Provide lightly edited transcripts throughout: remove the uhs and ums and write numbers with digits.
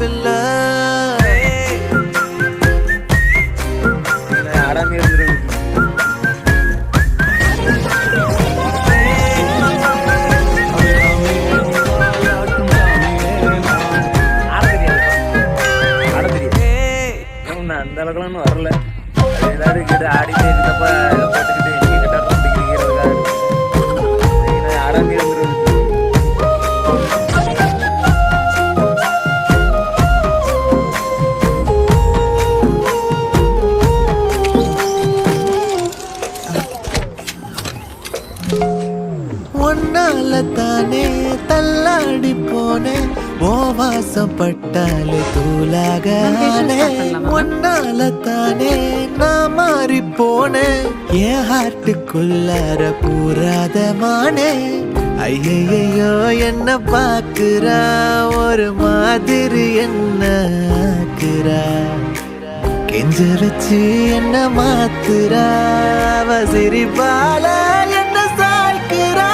தேவையில்லை. அந்த அளவுக்குலாம் வரல. ஏதாவது கிட்ட ஆடிட்டே இருக்கப்ப போட்டுக்கிட்டு எங்க கிட்ட ஆடாம இருந்துருக்கு. ஒன்னால தானே தள்ளாடி போனேன், ஓ வாசம் பட்டாலே தூளாக ஒன்னால தானே நான் மாறி போனேன், என் ஹார்ட்டுக்குள்ளார பூராதமானே. ஐயையோ என்ன பாக்குறா, ஒரு மாதிரி என்ன ஆக்குறா, கெஞ்ச வச்சு என்ன மாத்துறா, அவ சிரிப்பால என்ன சாய்க்கிறா.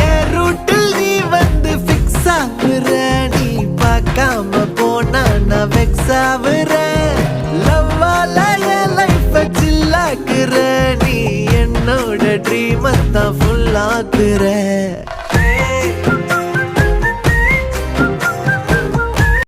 என் ரூட்டில் நீ வந்து ஃபிக்ஸ் ஆகுற, நீ பார்க்காம போனா நான் வெக்ஸ் ஆகுற. லவ்வால என் லைஃப சில்லாக்குற, நீ என்னோட ட்ரீம் தான் ஃபுல் ஆக்குற.